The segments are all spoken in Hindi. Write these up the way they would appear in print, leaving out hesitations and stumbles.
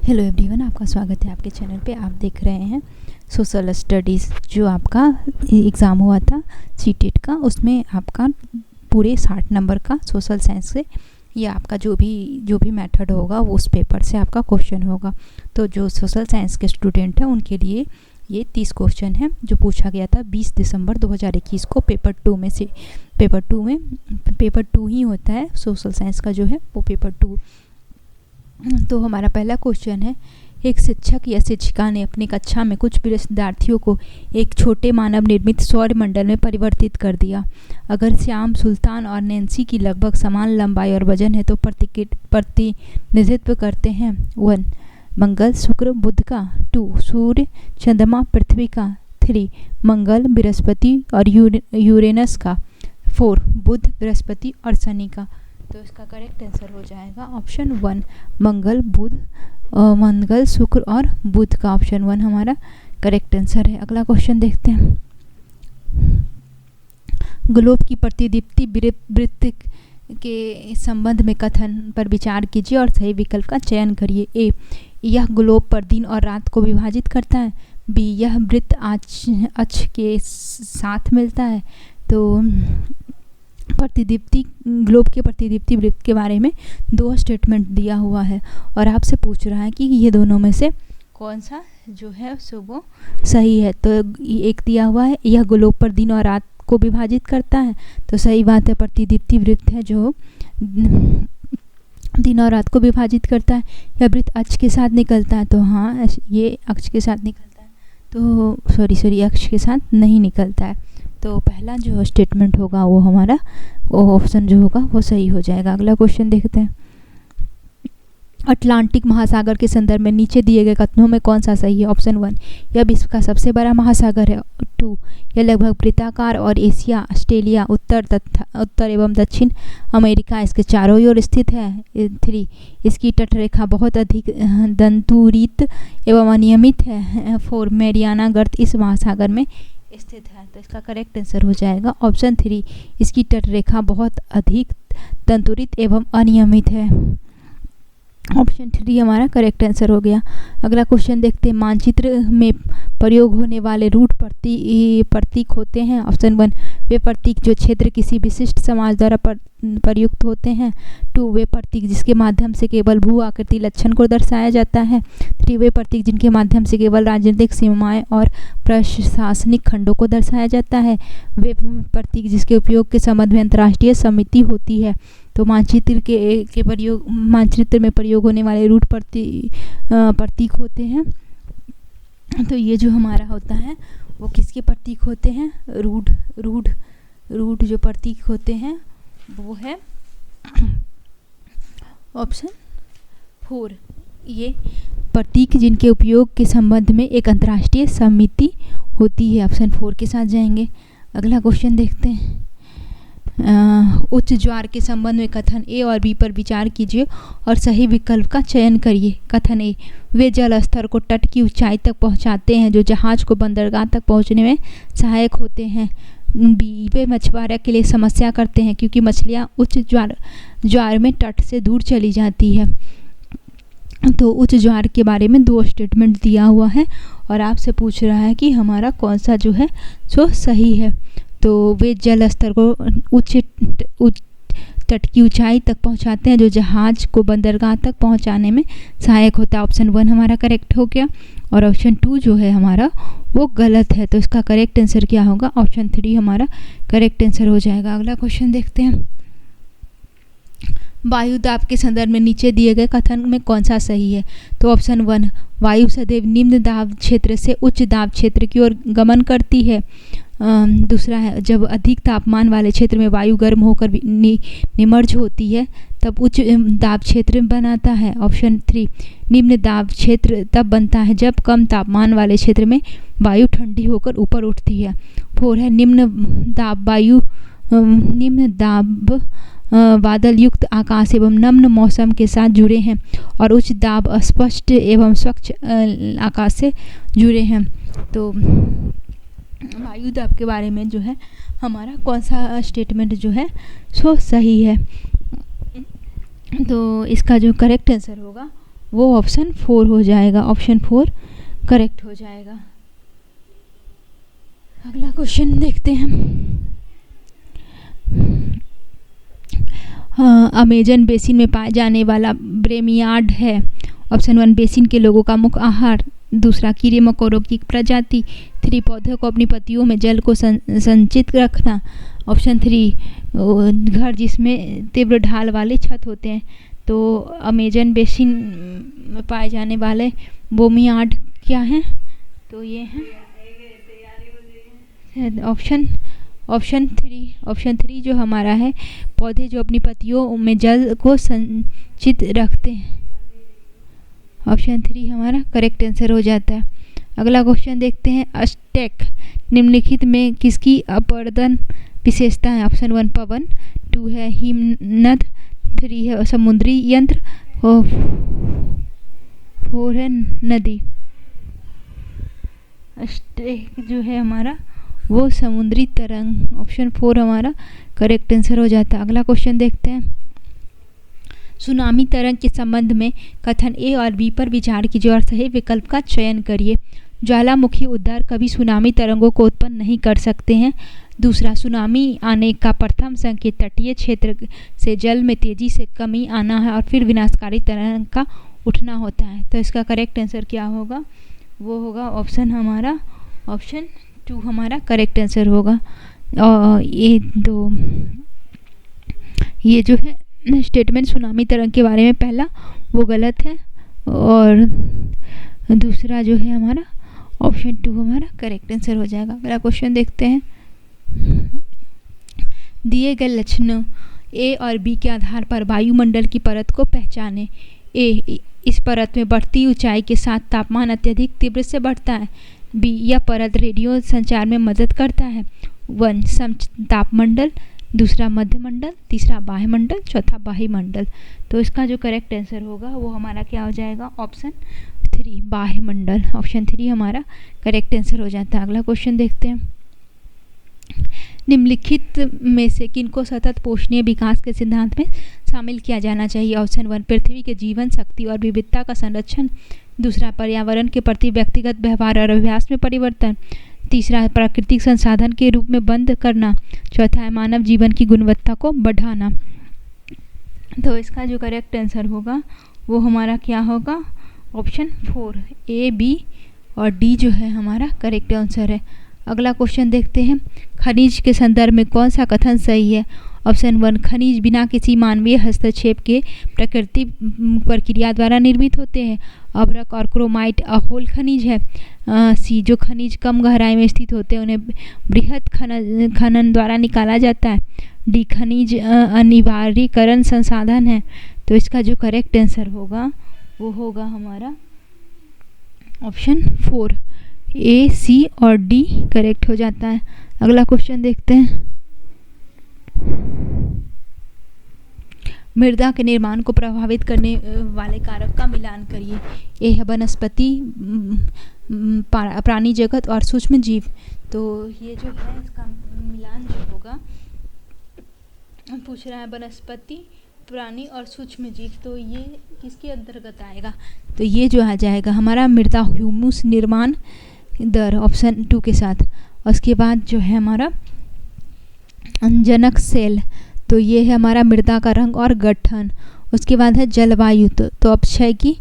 हेलो एवरीवन, आपका स्वागत है आपके चैनल पे। आप देख रहे हैं सोशल स्टडीज़। जो आपका एग्ज़ाम हुआ था सीटेट का, उसमें आपका पूरे 60 नंबर का सोशल साइंस से या आपका जो भी मेथड होगा वो उस पेपर से आपका क्वेश्चन होगा। तो जो सोशल साइंस के स्टूडेंट हैं उनके लिए ये 30 क्वेश्चन है जो पूछा गया था 20 दिसंबर 2021 को पेपर 2 में से। पेपर 2 ही होता है सोशल साइंस का, जो है वो पेपर 2। तो हमारा पहला क्वेश्चन है, एक शिक्षक या शिक्षिका ने अपनी कक्षा में कुछ विद्यार्थियों को एक छोटे मानव निर्मित सौर मंडल में परिवर्तित कर दिया। अगर श्याम, सुल्तान और नैन्सी की लगभग समान लंबाई और वजन है तो प्रतिनिधित्व करते हैं 1 मंगल शुक्र बुध का, 2 सूर्य चंद्रमा पृथ्वी का, 3 मंगल बृहस्पति और यूरेनस का, 4 बुध बृहस्पति और शनि का। तो इसका करेक्ट आंसर हो जाएगा ऑप्शन 1 मंगल शुक्र और बुध का। ऑप्शन 1 हमारा करेक्ट आंसर है। अगला क्वेश्चन देखते हैं। ग्लोब की प्रतिदीप्ति वृत्त के संबंध में कथन पर विचार कीजिए और सही विकल्प का चयन करिए। ए, यह ग्लोब पर दिन और रात को विभाजित करता है। बी, यह वृत्त अक्ष के साथ मिलता है। तो ग्लोब के प्रतिदीप्ति वृत्त के बारे में 2 स्टेटमेंट दिया हुआ है और आपसे पूछ रहा है कि ये दोनों में से कौन सा जो है सो वो सही है। तो एक दिया हुआ है, यह ग्लोब पर दिन और रात को विभाजित करता है। तो सही बात है, प्रतिदीप्ति वृत्त है जो दिन और रात को विभाजित करता है। यह वृत्त अक्ष के साथ निकलता है। तो हाँ, ये अक्ष के साथ निकलता है। तो सॉरी अक्ष के साथ नहीं निकलता है। तो पहला जो स्टेटमेंट होगा वो हमारा ऑप्शन जो होगा वो सही हो जाएगा। अगला क्वेश्चन देखते हैं। अटलांटिक महासागर के संदर्भ में नीचे दिए गए कथनों में कौन सा सही है। ऑप्शन 1, यह विश्व का सबसे बड़ा महासागर है। 2, यह लगभग वृत्ताकार और एशिया, ऑस्ट्रेलिया, उत्तर एवं दक्षिण अमेरिका इसके चारों ओर स्थित है। 3, इसकी तटरेखा बहुत अधिक दंतुरित एवं अनियमित है। 4, मैरियाना गर्त इस महासागर में स्थित है। तो इसका करेक्ट आंसर हो जाएगा ऑप्शन 3, इसकी तटरेखा बहुत अधिक तंतुरित एवं अनियमित है। ऑप्शन 3 हमारा करेक्ट आंसर हो गया। अगला क्वेश्चन देखते हैं। मानचित्र में प्रयोग होने वाले रूट प्रतीक होते हैं। ऑप्शन 1, वे प्रतीक जो क्षेत्र किसी विशिष्ट समाज द्वारा प्रयुक्त होते हैं। 2, वे प्रतीक जिसके माध्यम से केवल भू आकृति लक्षण को दर्शाया जाता है। 3, वे प्रतीक जिनके माध्यम से केवल राजनीतिक सीमाएं और प्रशासनिक खंडों को दर्शाया जाता है। वे प्रतीक जिसके उपयोग के संबंध में अंतर्राष्ट्रीय समिति होती है। तो मानचित्र में प्रयोग होने वाले रूट प्रतीक होते हैं। तो ये जो हमारा होता है वो किसके प्रतीक होते हैं? रूट जो प्रतीक होते हैं वो है ऑप्शन 4, ये प्रतीक जिनके उपयोग के संबंध में एक अंतर्राष्ट्रीय समिति होती है। ऑप्शन 4 के साथ जाएंगे। अगला क्वेश्चन देखते हैं। उच्च ज्वार के संबंध में कथन ए और बी पर विचार कीजिए और सही विकल्प का चयन करिए। कथन ए, वे जल स्तर को तट की ऊंचाई तक पहुंचाते हैं जो जहाज को बंदरगाह तक पहुंचने में सहायक होते हैं। बी, वे मछुआरों के लिए समस्या करते हैं क्योंकि मछलियां उच्च ज्वार में तट से दूर चली जाती है। तो उच्च ज्वार के बारे में 2 स्टेटमेंट दिया हुआ है और आपसे पूछ रहा है कि हमारा कौन सा जो है सो सही है। तो वे जल स्तर को उच्च तट की ऊंचाई तक पहुंचाते हैं जो जहाज को बंदरगाह तक पहुंचाने में सहायक होता है। ऑप्शन 1 हमारा करेक्ट हो गया और ऑप्शन 2 जो है हमारा वो गलत है। तो इसका करेक्ट आंसर क्या होगा? ऑप्शन 3 हमारा करेक्ट आंसर हो जाएगा। अगला क्वेश्चन देखते हैं। वायु दाब के संदर्भ में नीचे दिए गए कथन में कौन सा सही है। तो ऑप्शन 1, वायु सदैव निम्न दाब क्षेत्र से उच्च दाब क्षेत्र की ओर गमन करती है। दूसरा है, जब अधिक तापमान वाले क्षेत्र में वायु गर्म होकर निमज्ज होती है तब उच्च दाब क्षेत्र बनाता है। ऑप्शन 3, निम्न दाब क्षेत्र तब बनता है जब कम तापमान वाले क्षेत्र में वायु ठंडी होकर ऊपर उठती है। 4 है, निम्न दाब बादल युक्त आकाश एवं नम्र मौसम के साथ जुड़े हैं और उच्च दाब स्पष्ट एवं स्वच्छ आकाश से जुड़े हैं। तो वायु दाब के बारे में जो है हमारा कौन सा स्टेटमेंट जो है सो सही है। तो इसका जो करेक्ट आंसर होगा वो ऑप्शन 4 हो जाएगा। ऑप्शन 4 करेक्ट हो जाएगा। अगला क्वेश्चन देखते हैं। अमेजन बेसिन में पाए जाने वाला ब्रेमियार्ड है। ऑप्शन 1 बेसिन के लोगों का मुख्य आहार, दूसरा कीड़े मकोड़ों की प्रजाति, 3 पौधों को अपनी पत्तियों में जल को संचित रखना, ऑप्शन 3 घर जिसमें तीव्र ढाल वाले छत होते हैं। तो अमेजन बेसिन में पाए जाने वाले ब्रेमियार्ड क्या हैं? तो ये हैं ऑप्शन 3 जो हमारा है, पौधे जो अपनी पत्तियों में जल को संचित रखते हैं। ऑप्शन 3 हमारा करेक्ट आंसर हो जाता है। अगला क्वेश्चन देखते हैं। अज़टेक निम्नलिखित में किसकी अपर्दन विशेषता है? ऑप्शन 1 पवन, 2 है हिमनद, 3 है समुद्री यंत्र और 4 है नदी। अज़टेक जो है हमारा वो समुद्री तरंग, ऑप्शन 4 हमारा करेक्ट आंसर हो जाता है। अगला क्वेश्चन देखते हैं। सुनामी तरंग के संबंध में कथन ए और बी पर विचार कीजिए और सही विकल्प का चयन करिए। ज्वालामुखी उद्गार कभी सुनामी तरंगों को उत्पन्न नहीं कर सकते हैं। दूसरा, सुनामी आने का प्रथम संकेत तटीय क्षेत्र से जल में तेजी से कमी आना है और फिर विनाशकारी तरंग का उठना होता है। तो इसका करेक्ट आंसर क्या होगा? वो होगा ऑप्शन हमारा ऑप्शन 2 हमारा करेक्ट आंसर होगा। और ये जो है स्टेटमेंट सुनामी तरंग के बारे में पहला वो गलत है और दूसरा जो है हमारा ऑप्शन 2 हमारा करेक्ट आंसर हो जाएगा। अगला क्वेश्चन देखते हैं। दिए गए लक्षणों ए और बी के आधार पर वायुमंडल की परत को पहचानें। ए, इस परत में बढ़ती ऊंचाई के साथ तापमान अत्यधिक तीव्र से बढ़ता है। बी, यह परत रेडियो संचार में मदद करता है। 1 समतापमंडल, दूसरा मध्यमंडल, तीसरा बाह्यमंडल, चौथा बाह्यमंडल। तो इसका जो करेक्ट आंसर होगा वो हमारा क्या हो जाएगा? ऑप्शन 3 बाह्यमंडल। ऑप्शन 3 हमारा करेक्ट आंसर हो जाता है। अगला क्वेश्चन देखते हैं। निम्नलिखित में से किनको सतत पोषणीय विकास के सिद्धांत में शामिल किया जाना चाहिए? ऑप्शन 1 पृथ्वी के जीवन शक्ति और विविधता का संरक्षण, दूसरा पर्यावरण के प्रति व्यक्तिगत व्यवहार और अभ्यास में परिवर्तन, तीसरा प्राकृतिक संसाधन के रूप में बंद करना, चौथा है मानव जीवन की गुणवत्ता को बढ़ाना। तो इसका जो करेक्ट आंसर होगा वो हमारा क्या होगा? ऑप्शन 4 ए, बी और डी जो है हमारा करेक्ट आंसर है। अगला क्वेश्चन देखते हैं। खनिज के संदर्भ में कौन सा कथन सही है? ऑप्शन 1 खनिज बिना किसी मानवीय हस्तक्षेप के प्राकृतिक प्रक्रिया द्वारा निर्मित होते हैं। अभ्रक और क्रोमाइट अहोल खनिज है। सी, जो खनिज कम गहराई में स्थित होते हैं उन्हें बृहद खनन द्वारा निकाला जाता है। डी, खनिज अनिवार्यीकरण संसाधन है। तो इसका जो करेक्ट आंसर होगा वो होगा हमारा ऑप्शन 4 ए, सी और डी करेक्ट हो जाता है। अगला क्वेश्चन देखते हैं। मृदा के निर्माण को प्रभावित करने वाले कारक का मिलान करिए। ए है वनस्पति, प्राणी जगत और सूक्ष्म जीव। तो ये जो है इसका मिलान जो होगा पूछ रहा है वनस्पति, प्राणी और सूक्ष्म जीव। तो ये किसके अंतर्गत आएगा? तो ये जो आ जाएगा हमारा मृदा ह्यूमस निर्माण दर, ऑप्शन 2 के साथ। उसके बाद जो है हमारा जनक सेल, तो ये है हमारा मृदा का रंग और गठन। उसके बाद है जलवायु, तो अपक्षय की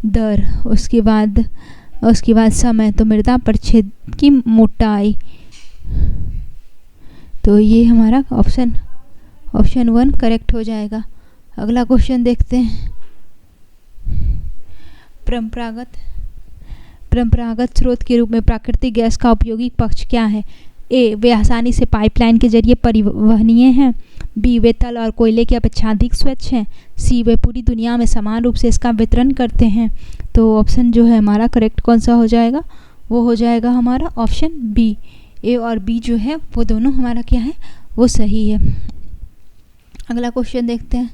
दर। उसके बाद समय, तो मृदा परिच्छेद की मोटाई। तो ये हमारा ऑप्शन 1 करेक्ट हो जाएगा। अगला क्वेश्चन देखते हैं। परंपरागत स्रोत के रूप में प्राकृतिक गैस का उपयोगी पक्ष क्या है? ए, वे आसानी से पाइपलाइन के जरिए परिवहनीय हैं। बी, वे तल और कोयले की अपेक्षा अधिक स्वच्छ हैं। सी, वे पूरी दुनिया में समान रूप से इसका वितरण करते हैं। तो ऑप्शन जो है हमारा करेक्ट कौन सा हो जाएगा? वो हो जाएगा हमारा ऑप्शन बी। ए और बी जो है वो दोनों हमारा क्या है? वो सही है। अगला क्वेश्चन देखते हैं।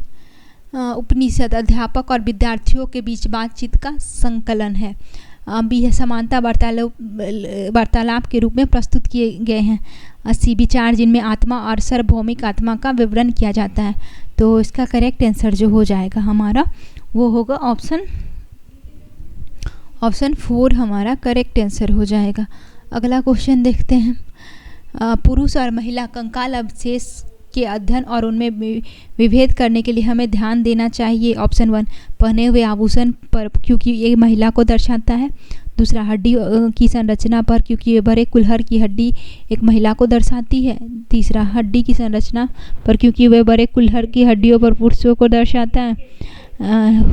उपनिषद अध्यापक और विद्यार्थियों के बीच बातचीत का संकलन है। बी है समानता वार्तालाप के रूप में प्रस्तुत किए गए हैं। सी, विचार जिनमें आत्मा और सार्वभौमिक आत्मा का विवरण किया जाता है। तो इसका करेक्ट आंसर जो हो जाएगा हमारा वो होगा ऑप्शन ऑप्शन 4 हमारा करेक्ट आंसर हो जाएगा। अगला क्वेश्चन देखते हैं। पुरुष और महिला कंकाल अवशेष के अध्ययन और उनमें विभेद करने के लिए हमें ध्यान देना चाहिए। ऑप्शन 1 पहने हुए आभूषण पर, क्योंकि ये महिला को दर्शाता है। दूसरा, हड्डी की संरचना पर, क्योंकि ये बड़े कुल्हड़ की हड्डी एक महिला को दर्शाती है। तीसरा, हड्डी की संरचना पर, क्योंकि वह बड़े कुल्हड़ की हड्डियों पर पुरुषों को दर्शाता है।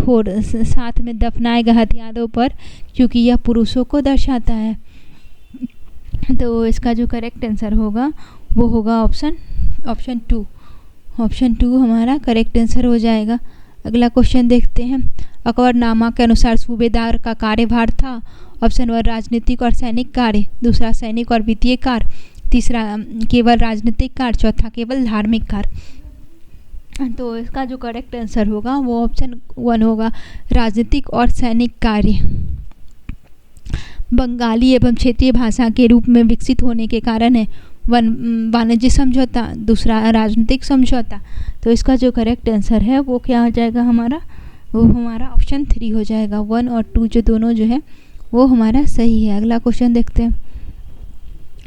और साथ में दफनाए गए हथियारों पर, क्योंकि यह पुरुषों को दर्शाता है। तो इसका जो करेक्ट आंसर होगा वो होगा ऑप्शन 2। ऑप्शन 2 हमारा करेक्ट आंसर हो जाएगा। अगला क्वेश्चन देखते हैं। अकबरनामा के अनुसार सूबेदार का कार्यभार था। ऑप्शन 1 राजनीतिक और सैनिक कार्य, दूसरा सैनिक और वित्तीय कार्य, तीसरा केवल राजनीतिक कार्य, चौथा केवल धार्मिक कार्य। तो इसका जो करेक्ट आंसर होगा वो ऑप्शन 1 होगा, राजनीतिक और सैनिक कार्य। बंगाली एवं क्षेत्रीय भाषा के रूप में विकसित होने के कारण है वाणिज्य समझौता, दूसरा राजनीतिक समझौता। तो इसका जो करेक्ट आंसर है वो क्या हो जाएगा हमारा, वो हमारा ऑप्शन 3 हो जाएगा। 1 और 2 जो दोनों जो है वो हमारा सही है। अगला क्वेश्चन देखते हैं।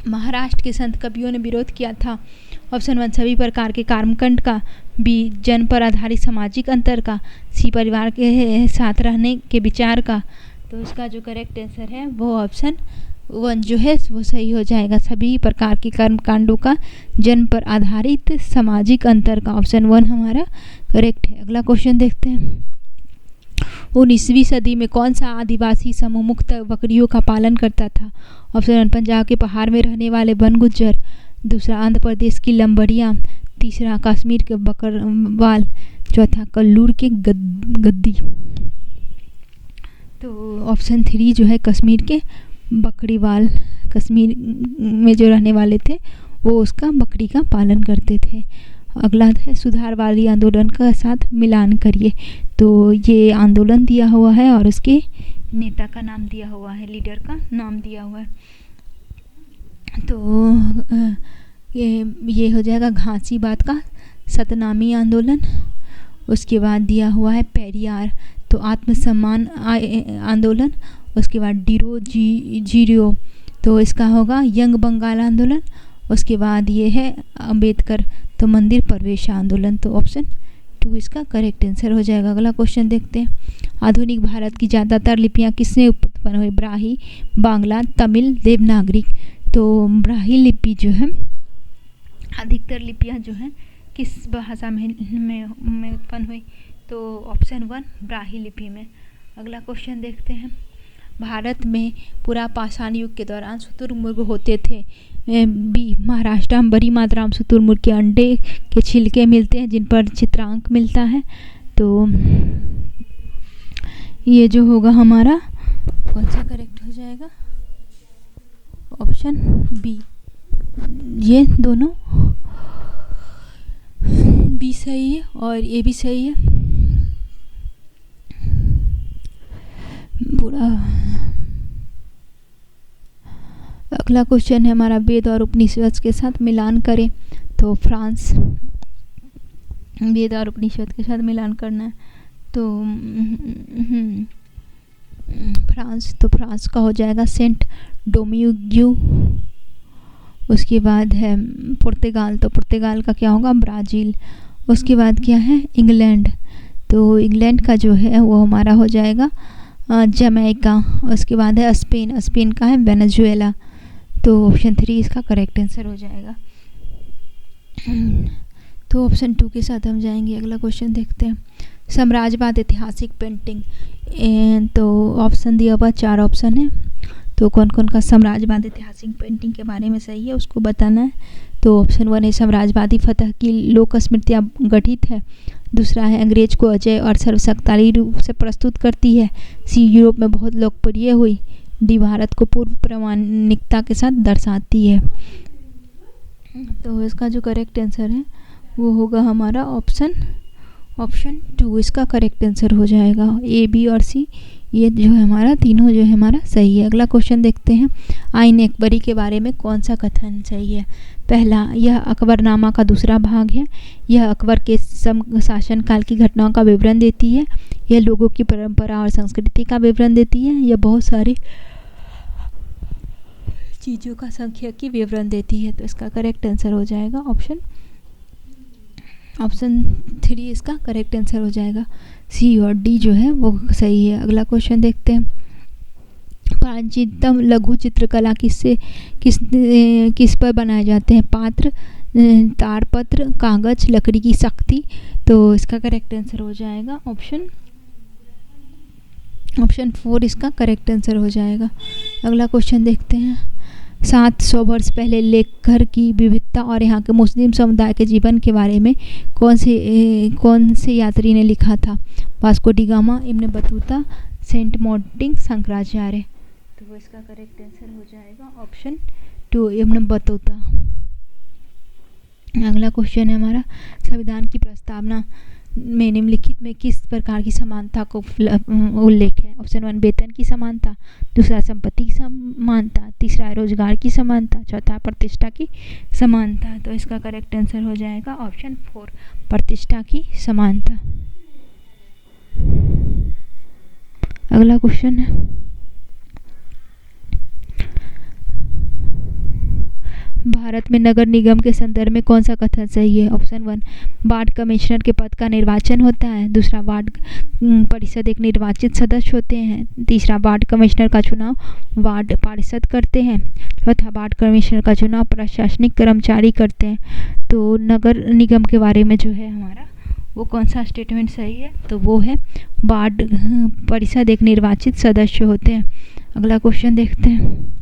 महाराष्ट्र के संत कवियों ने विरोध किया था। ऑप्शन 1 सभी प्रकार के कर्मकांड का, बी जन्म पर आधारित सामाजिक अंतर का, सी परिवार के साथ रहने के विचार का। तो इसका जो करेक्ट आंसर है वो ऑप्शन 1 जो है वो सही हो जाएगा। सभी प्रकार के कर्मकांडों का, जन्म पर आधारित सामाजिक अंतर का, ऑप्शन 1 हमारा करेक्ट है। अगला क्वेश्चन देखते हैं। 19वीं सदी में कौन सा आदिवासी समूह मुक्त बकरियों का पालन करता था। ऑप्शन 1 पंजाब के पहाड़ में रहने वाले वन गुज्जर, दूसरा आंध्र प्रदेश की लंबड़ियाँ, तीसरा कश्मीर के बकरवाल, चौथा कल्लूर के गद्दी। तो ऑप्शन 3 जो है कश्मीर के बकरीवाल, कश्मीर में जो रहने वाले थे वो उसका बकरी का पालन करते थे। अगला है सुधारवादी आंदोलन का साथ मिलान करिए। तो ये आंदोलन दिया हुआ है और उसके नेता का नाम दिया हुआ है, लीडर का नाम दिया हुआ है। तो ये हो जाएगा घासीबाद का सतनामी आंदोलन। उसके बाद दिया हुआ है पेरियार, तो आत्मसम्मान आंदोलन। उसके बाद डिरो जीरो, तो इसका होगा यंग बंगाल आंदोलन। उसके बाद ये है अंबेडकर, तो मंदिर प्रवेश आंदोलन। तो ऑप्शन 2 इसका करेक्ट आंसर हो जाएगा। अगला क्वेश्चन देखते हैं। आधुनिक भारत की ज़्यादातर लिपियाँ किसने उत्पन्न हुई। ब्राही, बांग्ला, तमिल, देवनागरी। तो ब्राही लिपि जो है, अधिकतर लिपियाँ जो हैं किस भाषा में उत्पन्न हुई। तो ऑप्शन 1 ब्राही लिपि में। अगला क्वेश्चन देखते हैं। भारत में पूरा पाषाण युग के दौरान शुतुरमुर्ग होते थे। बी महाराष्ट्र में बड़ी मात्रा में शुतुरमुर्ग के अंडे के छिलके मिलते हैं जिन पर चित्रांक मिलता है। तो ये जो होगा हमारा कौन सा करेक्ट हो जाएगा, ऑप्शन बी। ये दोनों बी सही है और ये भी सही है पूरा। अगला क्वेश्चन है हमारा, वेद और उपनिषद के साथ मिलान करें। तो फ्रांस, वेद और उपनिषद के साथ मिलान करना है। तो फ्रांस, तो फ्रांस का हो जाएगा सेंट डोमिंगो। उसके बाद है पुर्तगाल, तो पुर्तगाल का क्या होगा ब्राज़ील। उसके बाद क्या है इंग्लैंड, तो इंग्लैंड का जो है वो हमारा हो जाएगा जमैका। उसके बाद है स्पेन, स्पेन का है वेनेजुएला। तो ऑप्शन 3 इसका करेक्ट आंसर हो जाएगा। तो ऑप्शन 2 के साथ हम जाएंगे। अगला क्वेश्चन देखते हैं। साम्राज्यवाद ऐतिहासिक पेंटिंग, तो ऑप्शन दिया हुआ 4 ऑप्शन है। तो कौन कौन का साम्राज्यवाद ऐतिहासिक पेंटिंग के बारे में सही है उसको बताना है। तो ऑप्शन 1 है साम्राज्यवादी फतह की लोक स्मृतियाँ गठित है। दूसरा है अंग्रेज को अजय और सर्वशक्तिशाली रूप से प्रस्तुत करती है। सी यूरोप में बहुत लोकप्रिय हुई। डी भारत को पूर्व प्रामाणिकता के साथ दर्शाती है। तो इसका जो करेक्ट आंसर है वो होगा हमारा ऑप्शन ऑप्शन 2 इसका करेक्ट आंसर हो जाएगा। ए, बी और सी ये जो है हमारा तीनों जो है हमारा सही है। अगला क्वेश्चन देखते हैं। आइन अकबरी के बारे में कौन सा कथन सही है? पहला, यह अकबरनामा का दूसरा भाग है। यह अकबर के शासनकाल की घटनाओं का विवरण देती है। यह लोगों की परंपरा और संस्कृति का विवरण देती है। यह बहुत सारी चीज़ों का सांख्यिकी विवरण देती है। तो इसका करेक्ट आंसर हो जाएगा ऑप्शन 3 इसका करेक्ट आंसर हो जाएगा। सी और डी जो है वो सही है। अगला क्वेश्चन देखते हैं। प्राचीनतम लघु चित्रकला किस पर बनाए जाते हैं? पात्र, ताड़पत्र, कागज, लकड़ी की सख्ती। तो इसका करेक्ट आंसर हो जाएगा ऑप्शन 4 इसका करेक्ट आंसर हो जाएगा। अगला क्वेश्चन देखते हैं। 700 वर्ष पहले लेखकर की विविधता और यहाँ के मुस्लिम समुदाय के जीवन के बारे में कौन से यात्री ने लिखा था? Vasco da Gama, Ibn Battuta, Saint Martin, Shankaracharya. तो वो इसका करेक्ट आंसर हो जाएगा ऑप्शन 2 इब्न बतूता। अगला क्वेश्चन है हमारा। संविधान की प्रस्तावना में निम्नलिखित में किस प्रकार की समानता को उल्लेख है? ऑप्शन 1 वेतन की समानता, दूसरा संपत्ति की समानता, तीसरा रोजगार की समानता, चौथा प्रतिष्ठा की समानता। तो इसका करेक्ट आंसर हो जाएगा ऑप्शन 4 प्रतिष्ठा की समानता। अगला क्वेश्चन है। भारत में नगर निगम के संदर्भ में कौन सा कथन सही है? ऑप्शन 1 वार्ड कमिश्नर के पद का निर्वाचन होता है। दूसरा वार्ड परिषद एक निर्वाचित सदस्य होते हैं। तीसरा वार्ड कमिश्नर का चुनाव वार्ड पार्षद करते हैं। चौथा वार्ड कमिश्नर का चुनाव प्रशासनिक कर्मचारी करते हैं। तो नगर निगम के बारे में जो है हमारा वो कौन सा स्टेटमेंट सही है? तो वो है वार्ड परिषद एक निर्वाचित सदस्य होते हैं। अगला क्वेश्चन देखते हैं।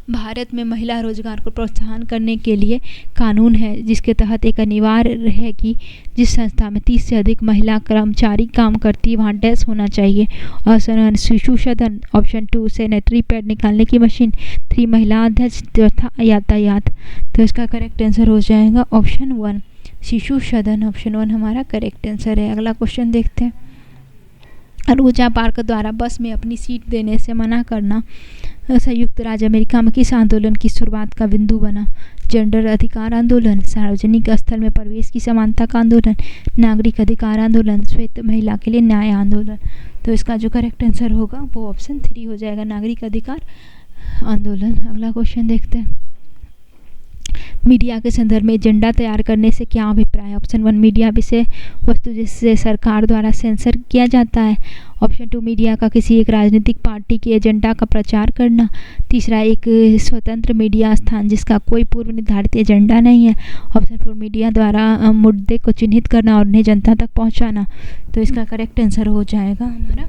भारत में महिला रोजगार को प्रोत्साहन करने के लिए कानून है जिसके तहत एक अनिवार्य है कि जिस संस्था में 30 से अधिक महिला कर्मचारी काम करती है वहाँ डैश होना चाहिए। ऑप्शन 1 शिशु सदन, ऑप्शन 2 सैनिटरी पैड निकालने की मशीन, 3 महिला अध्यक्ष, चौथा यातायात। तो इसका करेक्ट आंसर हो जाएगा ऑप्शन 1 शिशु सदन। ऑप्शन 1 हमारा करेक्ट आंसर है। अगला क्वेश्चन देखते हैं। रोजा पार्कर द्वारा बस में अपनी सीट देने से मना करना संयुक्त राज्य अमेरिका में किस आंदोलन की शुरुआत का बिंदु बना? जेंडर अधिकार आंदोलन, सार्वजनिक स्थल में प्रवेश की समानता का आंदोलन, नागरिक अधिकार आंदोलन, श्वेत महिला के लिए न्याय आंदोलन। तो इसका जो करेक्ट आंसर होगा वो ऑप्शन 3 हो जाएगा, नागरिक अधिकार आंदोलन। अगला क्वेश्चन देखते हैं। मीडिया के संदर्भ में एजेंडा तैयार करने से क्या अभिप्राय है? ऑप्शन 1 मीडिया विषय वस्तु जिससे सरकार द्वारा सेंसर किया जाता है। ऑप्शन 2 मीडिया का किसी एक राजनीतिक पार्टी के एजेंडा का प्रचार करना। तीसरा एक स्वतंत्र मीडिया स्थान जिसका कोई पूर्व निर्धारित एजेंडा नहीं है। ऑप्शन 4 मीडिया द्वारा मुद्दे को चिन्हित करना और उन्हें जनता तक पहुंचाना। तो इसका करेक्ट आंसर हो जाएगा हमारा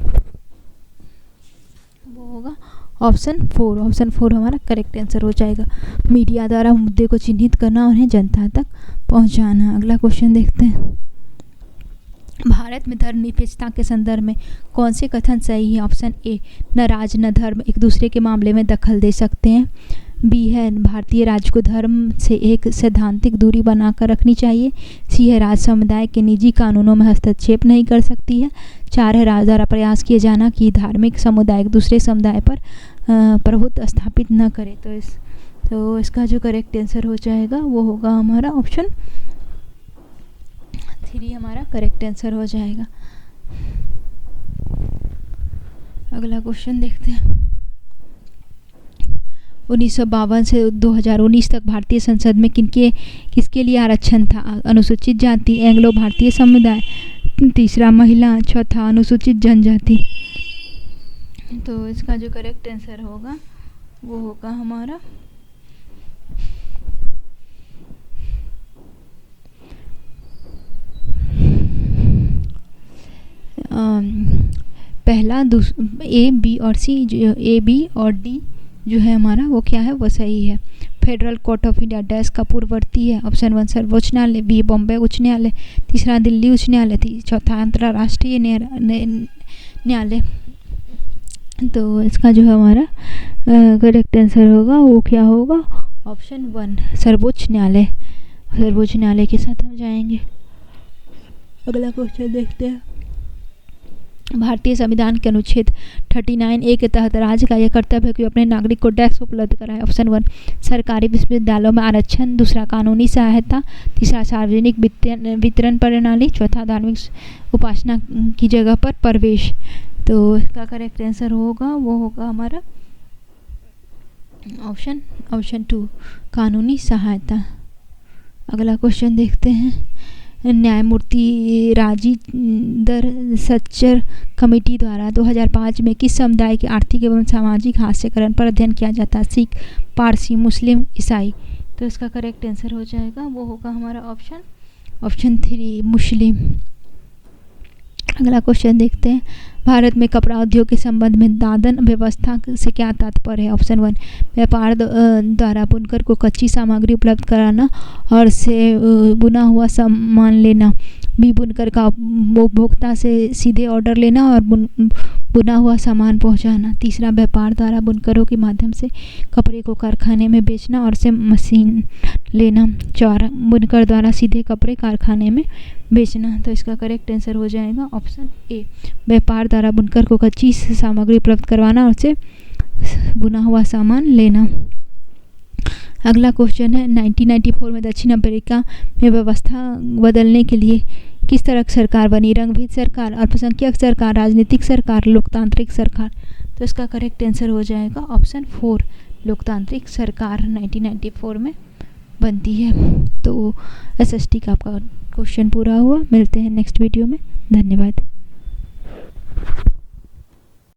वो होगा ऑप्शन 4। ऑप्शन 4 हमारा करेक्ट आंसर हो जाएगा, मीडिया द्वारा मुद्दे को चिन्हित करना और उन्हें जनता तक पहुंचाना। अगला क्वेश्चन देखते हैं। भारत में धर्मनिरपेक्षता के संदर्भ में कौन से कथन सही है? ऑप्शन ए न राज न धर्म एक दूसरे के मामले में दखल दे सकते हैं। बी है भारतीय राज्य को धर्म से एक सैद्धांतिक दूरी बनाकर रखनी चाहिए। सी है राज्य समुदाय के निजी कानूनों में हस्तक्षेप नहीं कर सकती है। 4 है राज्य द्वारा प्रयास किए जाना कि धार्मिक समुदाय एक दूसरे समुदाय पर प्रभुत्व स्थापित न करे। तो इसका जो करेक्ट आंसर हो जाएगा वो होगा हमारा ऑप्शन 3 हमारा करेक्ट आंसर हो जाएगा। अगला क्वेश्चन देखते हैं। 1952 से 2019 तक भारतीय संसद में किसके लिए आरक्षण था? अनुसूचित जाति, एंग्लो भारतीय समुदाय, तीसरा महिला, चौथा अनुसूचित जनजाति। तो इसका जो करेक्ट आंसर होगा वो होगा हमारा पहला, ए, बी और सी। जो ए, बी और डी जो है हमारा वो क्या है वो सही है। Federal court of India dash का पूर्ववर्ती है। ऑप्शन 1 सर्वोच्च न्यायालय, बी बॉम्बे उच्च न्यायालय, तीसरा दिल्ली उच्च न्यायालय, चौथा अंतर्राष्ट्रीय न्यायालय। तो इसका जो हमारा करेक्ट आंसर होगा वो क्या होगा? ऑप्शन 1 सर्वोच्च न्यायालय। सर्वोच्च न्यायालय के साथ हम जाएंगे। अगला क्वेश्चन देखते हैं। भारतीय संविधान के अनुच्छेद 39A के तहत राज्य का यह कर्तव्य है कि अपने नागरिक को डेस्क उपलब्ध कराए। ऑप्शन 1 सरकारी विश्वविद्यालयों में आरक्षण, दूसरा कानूनी सहायता, तीसरा सार्वजनिक वितरण प्रणाली, चौथा धार्मिक उपासना की जगह पर प्रवेश। तो इसका करेक्ट आंसर होगा वो होगा हमारा ऑप्शन 2 कानूनी सहायता। अगला क्वेश्चन देखते हैं। न्यायमूर्ति राजिंदर सच्चर कमेटी द्वारा 2005 में किस समुदाय के आर्थिक एवं सामाजिक हास्यकरण पर अध्ययन किया जाता है? सिख, पारसी, मुस्लिम, ईसाई। तो इसका करेक्ट आंसर हो जाएगा वो होगा हमारा ऑप्शन 3 मुस्लिम। अगला क्वेश्चन देखते हैं। भारत में कपड़ा उद्योग के संबंध में दादन व्यवस्था से क्या तात्पर्य है? ऑप्शन 1 व्यापार द्वारा बुनकर को कच्ची सामग्री उपलब्ध कराना और से बुना हुआ सामान लेना। बी बुनकर का उपभोक्ता से सीधे ऑर्डर लेना और बुना हुआ सामान पहुंचाना। तीसरा व्यापार द्वारा बुनकरों के माध्यम से कपड़े को कारखाने में बेचना और से मशीन लेना। चौथा बुनकर द्वारा सीधे कपड़े कारखाने में बेचना। तो इसका करेक्ट आंसर हो जाएगा ऑप्शन ए व्यापार द्वारा बुनकर को कच्ची सामग्री उपलब्ध करवाना और से बुना हुआ सामान लेना। अगला क्वेश्चन है 1994 में दक्षिण अफ्रीका में व्यवस्था बदलने के लिए किस तरह की सरकार बनी? रंगभेद सरकार, अल्पसंख्यक सरकार, राजनीतिक सरकार, लोकतांत्रिक सरकार। तो इसका करेक्ट आंसर हो जाएगा ऑप्शन 4 लोकतांत्रिक सरकार 1994 में बनती है। तो एसएसटी का आपका क्वेश्चन पूरा हुआ। मिलते हैं नेक्स्ट वीडियो में। धन्यवाद।